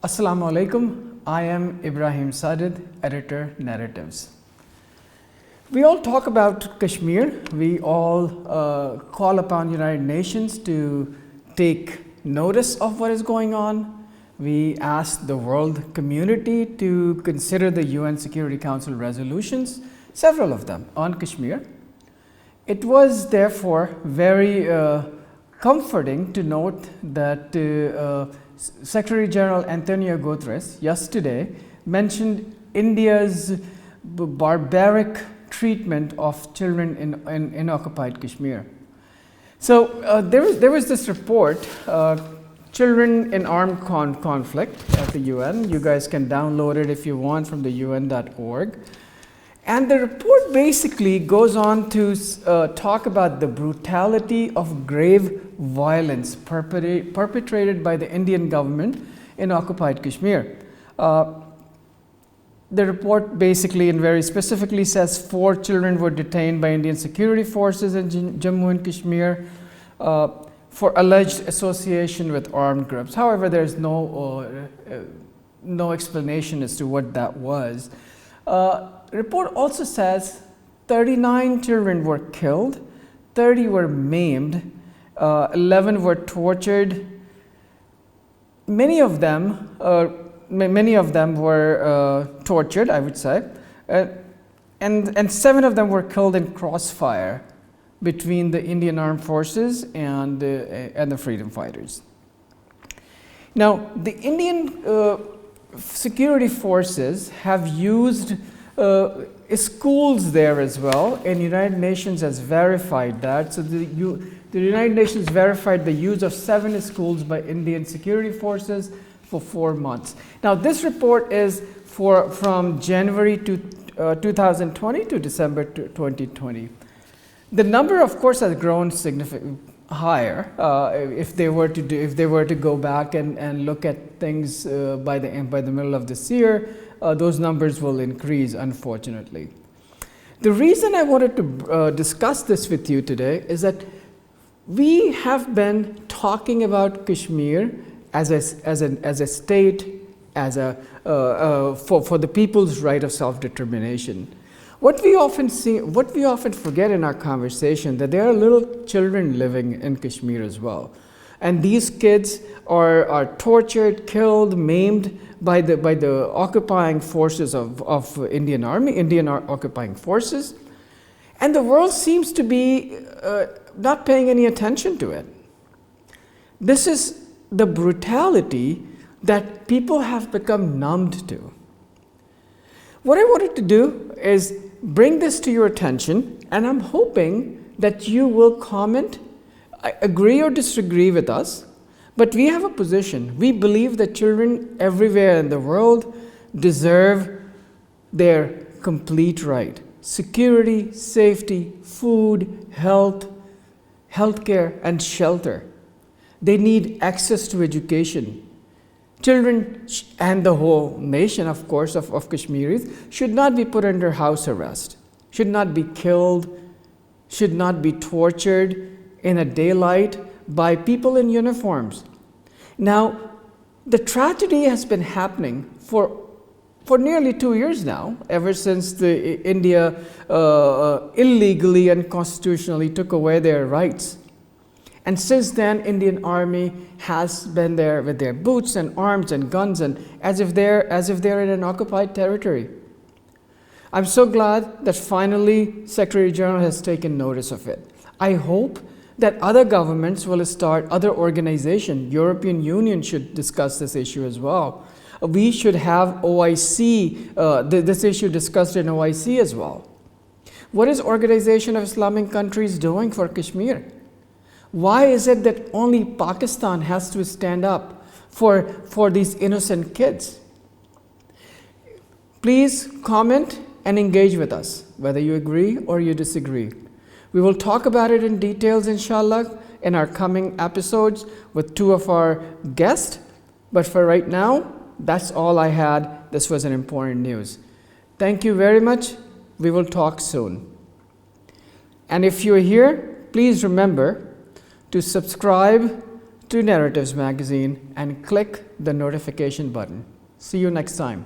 Assalamu alaikum. I am Ibrahim Sadid, editor Narratives. We all talk about Kashmir. We all call upon United Nations to take notice of what is going on. We ask the world community to consider the UN Security Council resolutions, several of them on Kashmir. It was therefore very comforting to note that Secretary-General António Guterres yesterday mentioned India's barbaric treatment of children in occupied Kashmir. So there was this report, Children in Armed Conflict at the UN. You guys can download it if you want from the UN.org. And the report basically goes on to talk about the brutality of grave violence perpetrated by the Indian government in occupied Kashmir. The report basically and very specifically says 4 children were detained by Indian security forces in Jammu and Kashmir for alleged association with armed groups. However, there is no explanation as to what that was. The report also says 39 children were killed, 30 were maimed, 11 were tortured. Many of them were tortured, I would say, and 7 of them were killed in crossfire between the Indian Armed Forces and the freedom fighters. Now, the Indian security forces have used schools there as well, and United Nations has verified that. So the United Nations verified the use of 7 schools by Indian security forces for 4 months. Now, this report is from January 2020 to December 2020. The number, of course, has grown significantly higher. If they were to go back and look at things by the middle of this year, those numbers will increase, unfortunately. The reason I wanted to discuss this with you today is that we have been talking about Kashmir as a state, for the people's right of self-determination. What we often forget in our conversation, that there are little children living in Kashmir as well, and these kids are tortured, killed, maimed by the occupying forces of Indian Army, Indian occupying forces, and the world seems to be not paying any attention to it. This is the brutality that people have become numbed to. What I wanted to do is bring this to your attention, and I'm hoping that you will comment, agree or disagree with us, but we have a position. We believe that children everywhere in the world deserve their complete right. Security, safety, food, health, healthcare, and shelter. They need access to education. Children and the whole nation, of course, of Kashmiris should not be put under house arrest, should not be killed, should not be tortured in a daylight by people in uniforms. Now, the tragedy has been happening for nearly 2 years now, ever since India illegally and constitutionally took away their rights. And since then, Indian Army has been there with their boots and arms and guns, and as if they're in an occupied territory. I'm so glad that finally Secretary-General has taken notice of it. I hope that other governments will start, other organizations, European Union should discuss this issue as well. We should have OIC, this issue discussed in OIC as well. What is Organization of Islamic Countries doing for Kashmir? Why is it that only Pakistan has to stand up for these innocent kids? Please comment and engage with us, whether you agree or you disagree. We will talk about it in details, inshallah, in our coming episodes with 2 of our guests. But for right now, that's all I had. This was an important news. Thank you very much. We will talk soon. And if you're here, please remember to subscribe to Narratives Magazine and click the notification button. See you next time.